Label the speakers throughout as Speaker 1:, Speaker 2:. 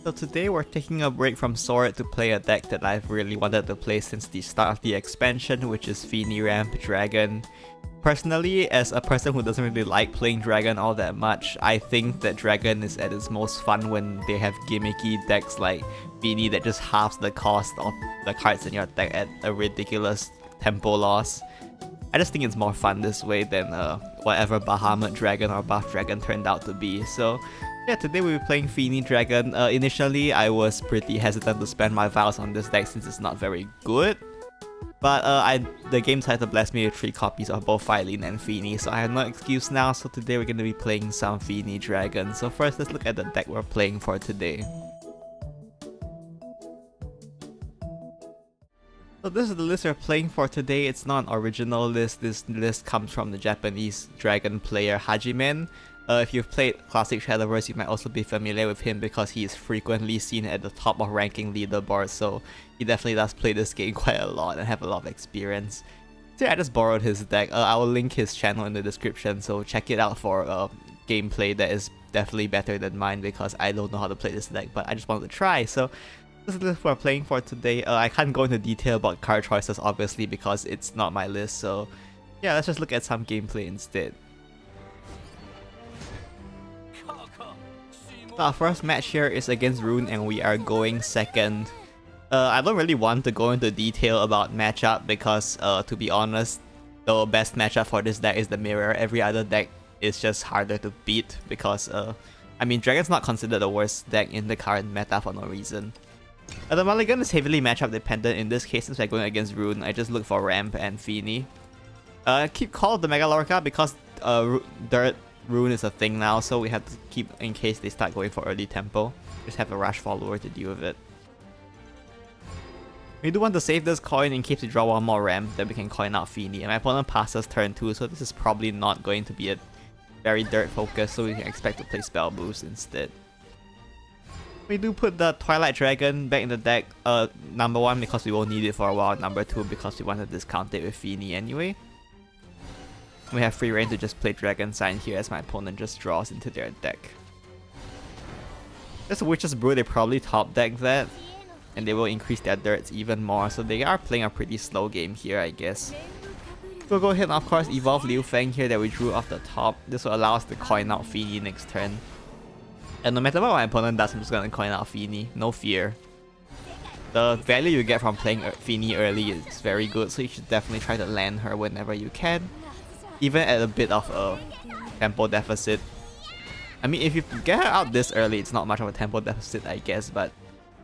Speaker 1: So today we're taking a break from Sword to play a deck that I've really wanted to play since the start of the expansion, which is Fennie Ramp Dragon. Personally, as a person who doesn't really like playing Dragon all that much, I think that Dragon is at its most fun when they have gimmicky decks like Fennie that just halves the cost of the cards in your deck at a ridiculous tempo loss. I just think it's more fun this way than whatever Bahamut Dragon or Buff Dragon turned out to be. So yeah, today we'll be playing Fennie Dragon. Initially, I was pretty hesitant to spend my vows on this deck since it's not very good. But the game decided to bless me with 3 copies of both Phylene and Fennie, so I have no excuse now. So today we're going to be playing some Fennie Dragon. So first, let's look at the deck we're playing for today. So this is the list we're playing for today. It's not an original list. This list comes from the Japanese Dragon player Hajimen. If you've played classic Shadowverse, you might also be familiar with him because he is frequently seen at the top of ranking leaderboards, so he definitely does play this game quite a lot and have a lot of experience. So yeah, I just borrowed his deck. I will link his channel in the description, so check it out for gameplay that is definitely better than mine because I don't know how to play this deck, but I just wanted to try. So this is the list we're playing for today. I can't go into detail about card choices obviously because it's not my list, so yeah, let's just look at some gameplay instead. Our first match here is against Rune and we are going second. I don't really want to go into detail about matchup because to be honest, the best matchup for this deck is the mirror. Every other deck is just harder to beat because I mean, Dragon's not considered the worst deck in the current meta for no reason. The mulligan is heavily matchup dependent in this case since we're going against Rune. I just look for Ramp and Fennie. Keep Call of the Mega Lorca because Dirt Rune is a thing now, so we have to keep in case they start going for early tempo. Just have a rush follower to deal with it. We do want to save this coin in case we draw one more ramp, then we can coin out Fennie. And my opponent passes turn 2, so this is probably not going to be a very dirt focus, so we can expect to play Spellboost instead. We do put the Twilight Dragon back in the deck, number 1 because we won't need it for a while, number 2 because we want to discount it with Fennie anyway. We have free reign to just play Dragon Sign here as my opponent just draws into their deck. This Witch's Brew, they probably top deck that, and they will increase their dirts even more, so they are playing a pretty slow game here, I guess. We'll go ahead and of course evolve Liu Fang here that we drew off the top. This will allow us to coin out Fennie next turn. And no matter what my opponent does, I'm just gonna coin out Fennie, no fear. The value you get from playing Fennie early is very good, so you should definitely try to land her whenever you can. Even at a bit of a tempo deficit. I mean, if you get her out this early, it's not much of a tempo deficit, I guess, but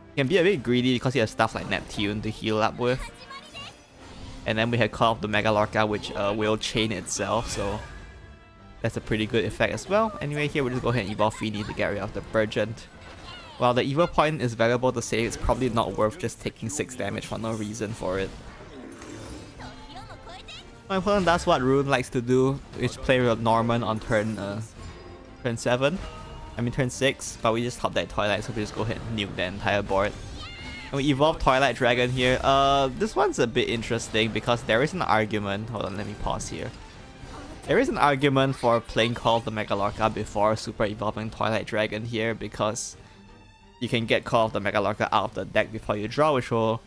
Speaker 1: you can be a bit greedy because you have stuff like Neptune to heal up with. And then we have Call of the Mega Lorca, which will chain itself, so that's a pretty good effect as well. Anyway, here we'll just go ahead and evolve Fennie to get rid of the Burgent. While the evil point is valuable to save, it's probably not worth just taking 6 damage for no reason for it. My opponent does what Rune likes to do, which play with Norman on turn 7. I mean turn 6, but we just top that Twilight, so we just go ahead and nuke the entire board. And we evolve Twilight Dragon here. This one's a bit interesting because there is an argument. Hold on, let me pause here. There is an argument for playing Call of the Mega Lorca before super evolving Twilight Dragon here because you can get Call of the Mega Lorca out of the deck before you draw, which will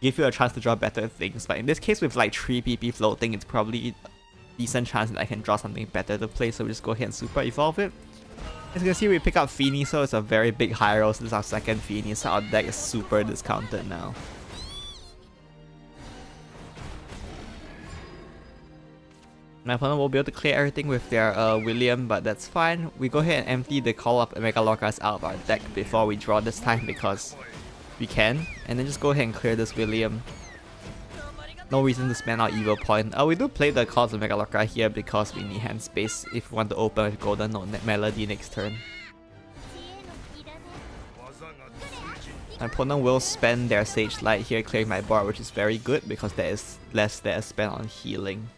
Speaker 1: give you a chance to draw better things, but in this case with like 3 PP floating, it's probably a decent chance that I can draw something better to play, so we just go ahead and super evolve it. As you can see, we pick up Fennie, so it's a very big high roll. This is our second Fennie, so our deck is super discounted now. My opponent will be able to clear everything with their William, but that's fine. We go ahead and empty the Call of Mega Lorcas out of our deck before we draw this time because we can, and then just go ahead and clear this William. No reason to spend our evil point. We do play the Call of the Mega Lorca here because we need hand space if we want to open with Golden Note Melody next turn. My opponent will spend their Sage Light here clearing my board, which is very good because there is less that is spent on healing.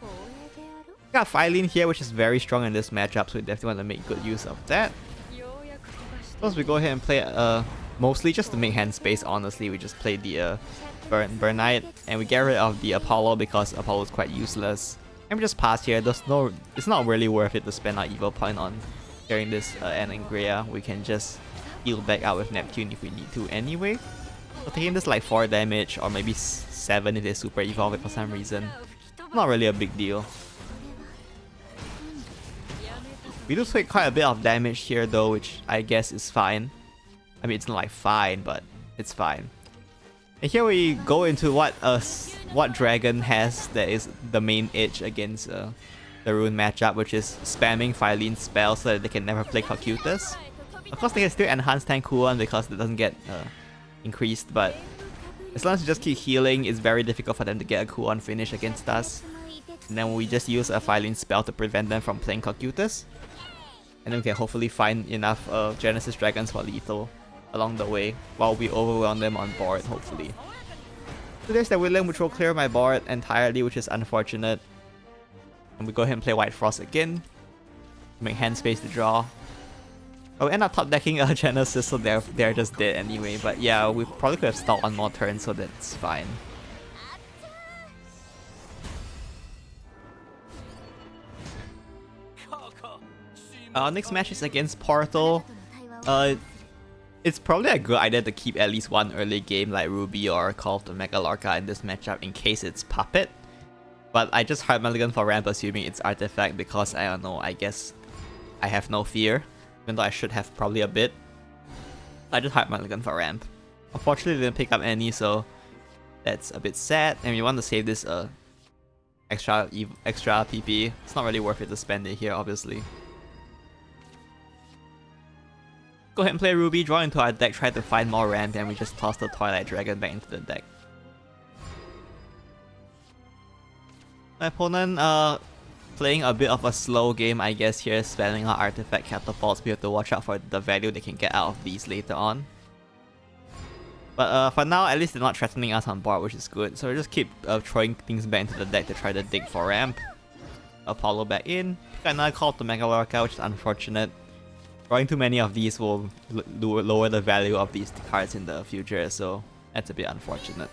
Speaker 1: We got Phylene here, which is very strong in this matchup, so we definitely want to make good use of that. Suppose we go ahead and play mostly just to make hand space, honestly. We just play the Burnite and we get rid of the Apollo because Apollo is quite useless. And we just pass here. It's not really worth it to spend our evil point on during this Anangrea. We can just heal back out with Neptune if we need to anyway. So taking this like 4 damage or maybe 7 if they super evolve it for some reason. Not really a big deal. We do take quite a bit of damage here though, which I guess is fine. I mean, it's not like fine, but it's fine. And here we go into what dragon has that is the main edge against the Rune matchup, which is spamming Filene's spell so that they can never play Cocytus. Of course, they can still enhance tank cooldown because it doesn't get increased, but as long as you just keep healing, it's very difficult for them to get a cooldown finish against us. And then we just use a Filene spell to prevent them from playing Cocytus. And then we can hopefully find enough Genesis Dragons for lethal along the way while we overwhelm them on board, hopefully. So there's the William, which will clear my board entirely, which is unfortunate. And we go ahead and play White Frost again. Make hand space to draw. I'll end up top decking a Genesis, so they're just dead anyway. But yeah, we probably could have stalled one more turn, so that's fine. Our next match is against Portal. It's probably a good idea to keep at least one early game like Ruby or Call of the Megalorca in this matchup in case it's Puppet. But I just hard mulligan for ramp assuming it's Artifact because I don't know, I guess I have no fear. Even though I should have probably a bit. I just hard mulligan for ramp. Unfortunately didn't pick up any, so that's a bit sad. And we want to save this extra PP. It's not really worth it to spend it here, obviously. Go ahead and play Ruby, draw into our deck, try to find more ramp, and we just toss the Twilight Dragon back into the deck. My opponent playing a bit of a slow game, I guess, here, spamming our Artifact Catapults. We have to watch out for the value they can get out of these later on. But for now, at least they're not threatening us on board, which is good. So we just keep throwing things back into the deck to try to dig for ramp. Apollo back in. Pick another Call to Megalorca, which is unfortunate. Drawing too many of these will lower the value of these cards in the future, so that's a bit unfortunate.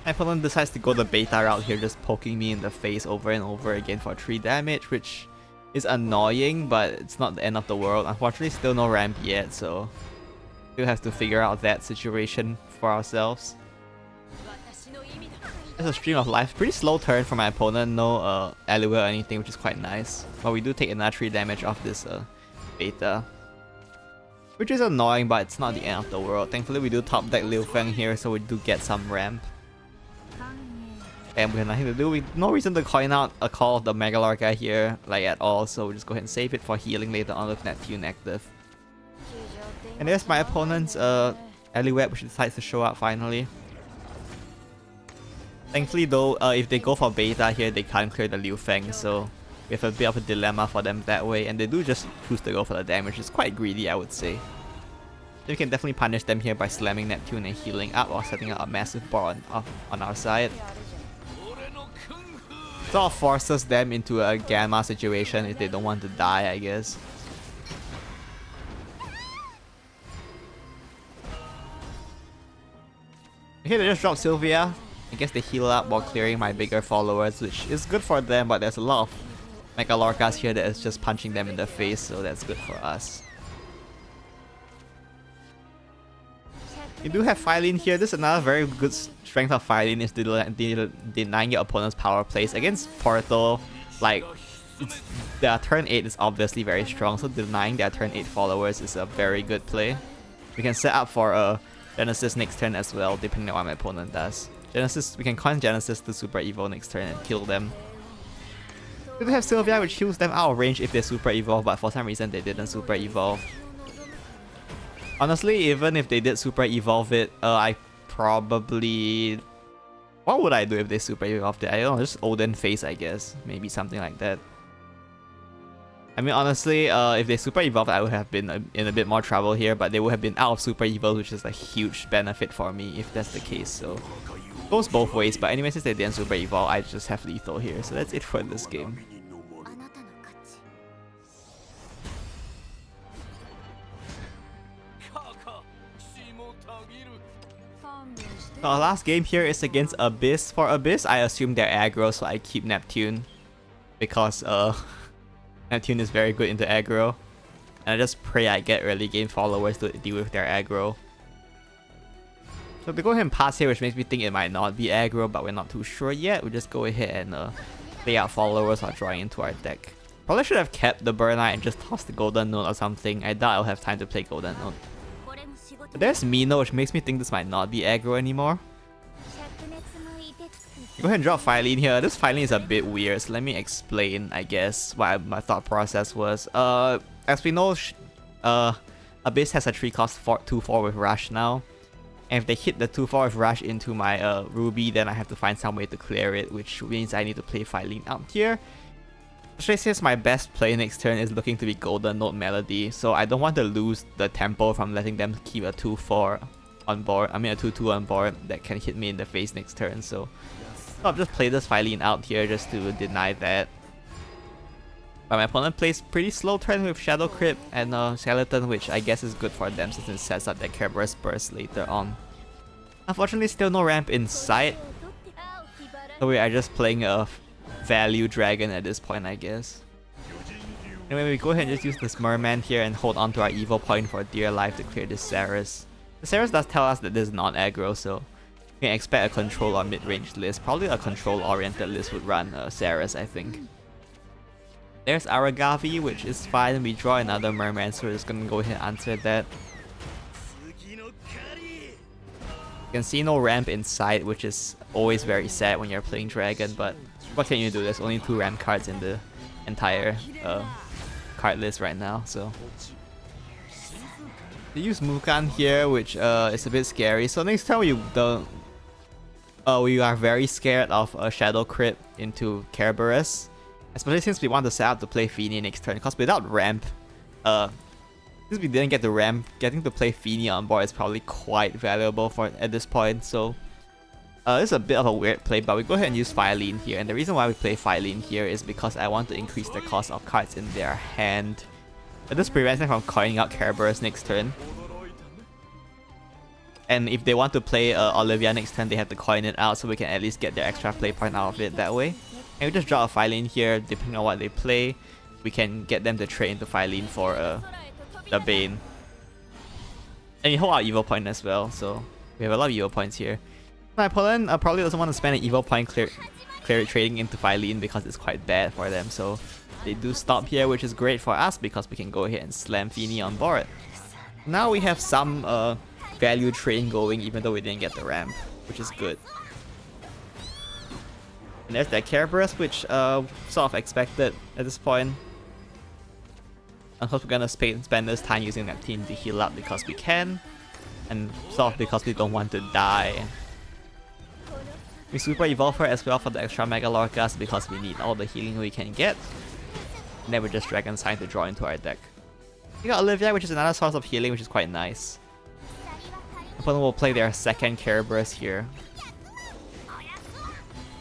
Speaker 1: My opponent decides to go the beta route here, just poking me in the face over and over again for 3 damage, which is annoying, but it's not the end of the world. Unfortunately, still no ramp yet, so we'll have to figure out that situation for ourselves. There's a stream of life. Pretty slow turn for my opponent, no alleyway or anything, which is quite nice. But we do take another 3 damage off this beta. Which is annoying, but it's not the end of the world. Thankfully we do top deck Liu Feng here, so we do get some ramp. And we have nothing to do. No reason to coin out a Call of the Megalorca here, like at all, so we'll just go ahead and save it for healing later on with Neptune active. And there's my opponent's alleyway, which decides to show up finally. Thankfully though, if they go for beta here, they can't clear the Liu Feng, so we have a bit of a dilemma for them that way, and they do just choose to go for the damage. It's quite greedy, I would say. So we can definitely punish them here by slamming Neptune and healing up or setting up a massive board on our side. Sort of forces them into a Gamma situation if they don't want to die, I guess. Okay, they just dropped Sylvia. I guess they heal up while clearing my bigger followers, which is good for them, but there's a lot of Megalorcas here that is just punching them in the face, so that's good for us. You do have Filene here. This is another very good strength of Filene, is denying your opponent's power plays. Against Portal, like, their turn 8 is obviously very strong, so denying their turn 8 followers is a very good play. We can set up for a Genesis next turn as well, depending on what my opponent does. Genesis, we can coin Genesis to Super Evolve next turn and kill them. We do have Sylvia, which heals them out of range if they Super Evolve, but for some reason they didn't Super Evolve. Honestly, even if they did Super Evolve it, I probably... What would I do if they Super Evolved it? I don't know, just Odin face, I guess. Maybe something like that. I mean, honestly, if they Super Evolved, I would have been in a bit more trouble here, but they would have been out of Super Evolve, which is a huge benefit for me if that's the case, so... Goes both ways, but anyway, since they didn't Super Evolve, I just have lethal here, so that's it for this game. So our last game here is against Abyss. For Abyss, I assume they're aggro, so I keep Neptune. Because Neptune is very good into aggro. And I just pray I get early game followers to deal with their aggro. So they go ahead and pass here, which makes me think it might not be aggro, but we're not too sure yet. We just go ahead and play out followers while drawing into our deck. Probably should have kept the Burnout and just tossed the Golden Note or something. I doubt I'll have time to play Golden Note. But there's Mino, which makes me think this might not be aggro anymore. Go ahead and drop Phylene here. This Phylene is a bit weird, so let me explain, I guess, what my thought process was. As we know, Abyss has a 3 cost 2/4 with Rush now. And if they hit the 2/4 with Rush into my Ruby, then I have to find some way to clear it, which means I need to play Phylene out here. Especially since my best play next turn is looking to be Golden Note Melody, so I don't want to lose the tempo from letting them keep a 2/4 on board. I mean a 2/2 on board that can hit me in the face next turn, so I'll just play this Phylene out here just to deny that. But my opponent plays pretty slow turn with Shadow Crypt and Skeleton, which I guess is good for them since it sets up their Kerberos Burst later on. Unfortunately, still no ramp in sight, so we are just playing a value dragon at this point, I guess. Anyway, we go ahead and just use this Merman here and hold on to our evil point for dear life to clear this Ceres. The Ceres does tell us that this is not aggro, so we can expect a control or mid-range list. Probably a control-oriented list would run Ceres, I think. There's Aragavi, which is fine. We draw another Merman, so we're just gonna go ahead and answer that. You can see no ramp in sight, which is always very sad when you're playing Dragon, but what can you do? There's only 2 ramp cards in the entire card list right now, so. They use Mukan here, which is a bit scary. So next time we are very scared of a Shadow Crypt into Kerberos. Especially since we want to set up to play Fennie next turn, because without ramp, since we didn't get the ramp, getting to play Fennie on board is probably quite valuable for at this point, so this is a bit of a weird play, but we go ahead and use Phylene here, and the reason why we play Phylene here is because I want to increase the cost of cards in their hand. This prevents them from coining out Kerberos next turn. And if they want to play Olivia next turn, they have to coin it out, so we can at least get their extra play point out of it that way. And we just draw a Phylene here, depending on what they play, we can get them to trade into Phylene for the Bane. And we hold our evil point as well, so we have a lot of evil points here. My opponent probably doesn't want to spend an evil point clear it trading into Phylene because it's quite bad for them, so they do stop here, which is great for us because we can go ahead and slam Fennie on board. Now we have some value trading going even though we didn't get the ramp, which is good. And there's that Kerberos, which sort of expected at this point. Of course, we're gonna spend this time using that team to heal up because we can, and sort of because we don't want to die. We super evolve her as well for the extra Mega Lorcas because we need all the healing we can get. And then we just Dragon Sign to draw into our deck. We got Olivia, which is another source of healing, which is quite nice. Opponent will play their second Kerberos here.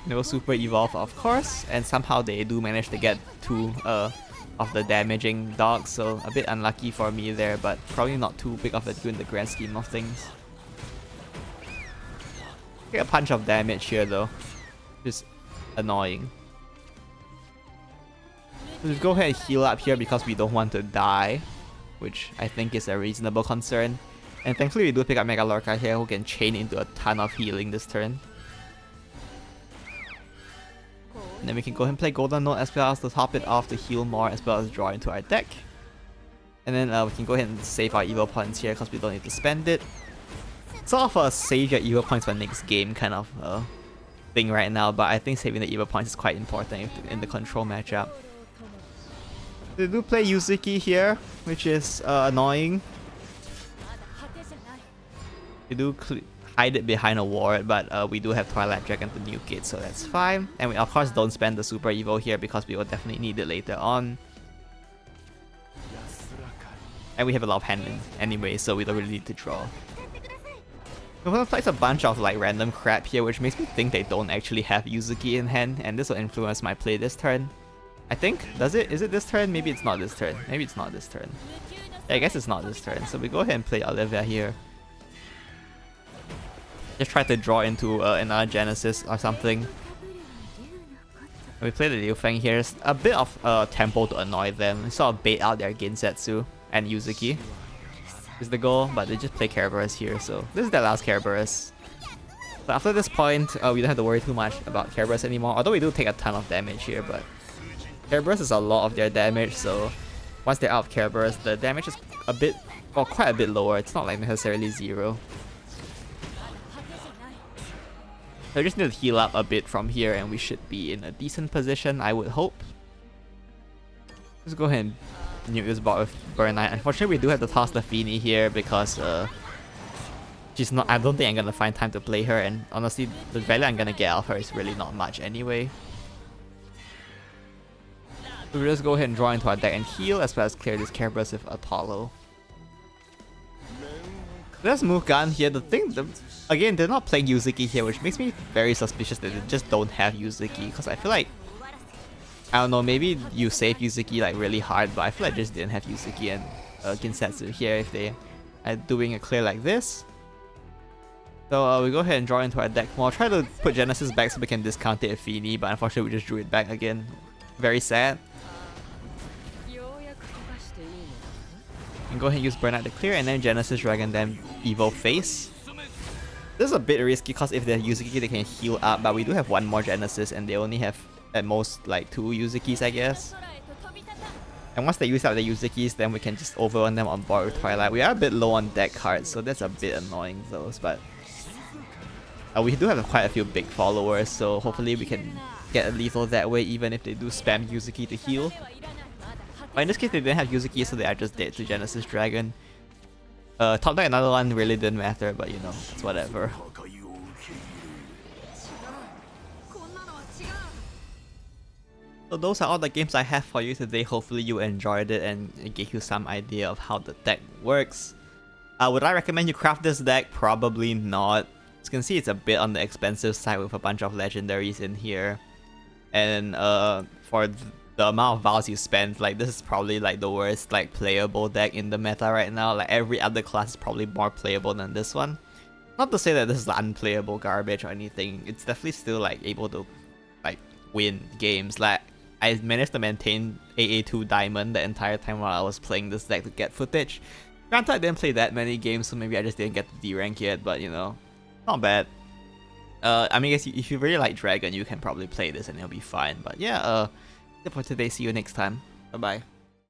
Speaker 1: They will super evolve, of course, and somehow they do manage to get 2 of the damaging dogs, so a bit unlucky for me there, but probably not too big of a deal in the grand scheme of things. Get a punch of damage here though, which is annoying. So just go ahead and heal up here because we don't want to die, which I think is a reasonable concern. And thankfully we do pick up Mega Lorca here who can chain into a ton of healing this turn. And then we can go ahead and play Golden Note as well as to top it off to heal more as well as draw into our deck. And then we can go ahead and save our evil points here because we don't need to spend it. Sort of a save your evil points for next game kind of thing right now, but I think saving the evil points is quite important in the control matchup. They do play Yuzuki here, which is annoying. They do hide it behind a ward, but we do have Twilight Dragon to nuke it, so that's fine. And we of course don't spend the super evil here because we will definitely need it later on. And we have a lot of hand anyway, so we don't really need to draw. The opponent plays a bunch of like random crap here, which makes me think they don't actually have Yuzuki in hand, and this will influence my play this turn. I think, does it? Is it this turn? Maybe it's not this turn. Maybe it's not this turn. Yeah, I guess it's not this turn, so we go ahead and play Olivia here. Just try to draw into another Genesis or something. We play the Liu Feng here. It's a bit of tempo to annoy them. We sort of bait out their Gensetsu. and Yuzuki is the goal, but they just play Kerberos here, so this is their last Kerberos. So after this point, we don't have to worry too much about Kerberos anymore, although we do take a ton of damage here, but Kerberos is a lot of their damage, so once they're out of Kerberos, the damage is a bit, well, quite a bit lower. It's not like necessarily 0. So we just need to heal up a bit from here and we should be in a decent position, I would hope. Let's go ahead and nuke this bot with Burn Knight. Unfortunately, we do have to toss the Fennie here because she's not. I don't think I'm gonna find time to play her, and honestly, the value I'm gonna get out of her is really not much anyway. So we'll just go ahead and draw into our deck and heal, as well as clear this Kerberos with Apollo. Let's move Gun here. Again, they're not playing Yuzuki here, which makes me very suspicious that they just don't have Yuzuki, because I feel like, I don't know, maybe you save Yuzuki like really hard, but I feel like I just didn't have Yuzuki and Ginsetsu here if they are doing a clear like this. So we go ahead and draw into our deck more. Try to put Genesis back so we can discount it with Fennie, but unfortunately we just drew it back again. Very sad. And go ahead and use Burnout to clear, and then Genesis Dragon, then Evil Face. This is a bit risky because if they're Yuzuki they can heal up, but we do have one more Genesis and they only have at most like 2 Yuzukis, I guess. And once they use out the Yuzukis, then we can just overrun them on board with Twilight. We are a bit low on deck cards, so that's a bit annoying though, but we do have quite a few big followers, so hopefully we can get a lethal that way even if they do spam Yuzuki to heal. But in this case they didn't have Yuzuki, so they are just dead to Genesis Dragon. Top deck another one really didn't matter, but you know, it's whatever. So those are all the games I have for you today. Hopefully you enjoyed it and it gave you some idea of how the deck works. Would I recommend you craft this deck? Probably not. As you can see, it's a bit on the expensive side with a bunch of legendaries in here. And for the amount of vows you spend, like this is probably like the worst like playable deck in the meta right now. Like every other class is probably more playable than this one. Not to say that this is unplayable garbage or anything. It's definitely still like able to like win games. Like I managed to maintain AA2 Diamond the entire time while I was playing this deck to get footage. Granted, I didn't play that many games, so maybe I just didn't get to D rank yet, but you know, not bad. I mean, I guess if you really like Dragon, you can probably play this and it'll be fine. But yeah, that's it for today. See you next time. Bye bye.